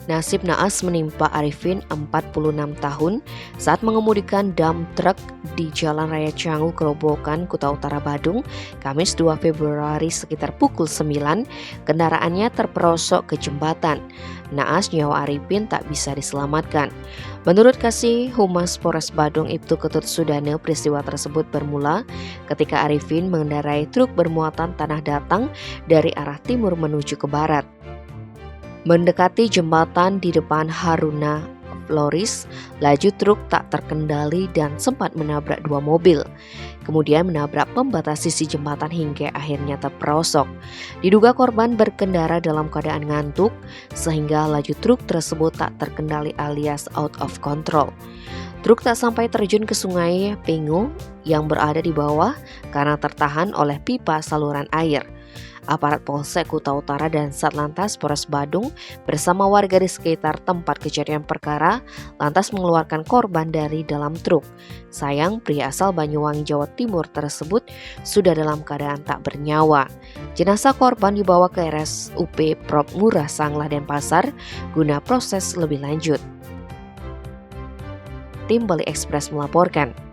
Nasib naas menimpa Arifin 46 tahun saat mengemudikan dump truck di Jalan Raya Canggu, Kerobokan, Kuta Utara, Badung, Kamis 2 Februari sekitar pukul 9, kendaraannya terperosok ke jembatan. Naas nyawa Arifin tak bisa diselamatkan. Menurut Kasih Humas Polres Badung Ibtu Ketut Sudane, peristiwa tersebut bermula ketika Arifin mengendarai truk bermuatan tanah datang dari arah timur menuju ke barat. Mendekati jembatan di depan Haruna Floris, laju truk tak terkendali dan sempat menabrak dua mobil. Kemudian menabrak pembatas sisi jembatan hingga akhirnya terperosok. Diduga korban berkendara dalam keadaan ngantuk sehingga laju truk tersebut tak terkendali alias out of control. Truk tak sampai terjun ke sungai Pengu yang berada di bawah karena tertahan oleh pipa saluran air. Aparat Polsek Kuta Utara dan Satlantas Polres Badung bersama warga di sekitar tempat kejadian perkara lantas mengeluarkan korban dari dalam truk. Sayang, pria asal Banyuwangi, Jawa Timur tersebut sudah dalam keadaan tak bernyawa. Jenazah korban dibawa ke RSUP Prop Ngurah Sanglah Denpasar guna proses lebih lanjut. Tim Bali Express melaporkan.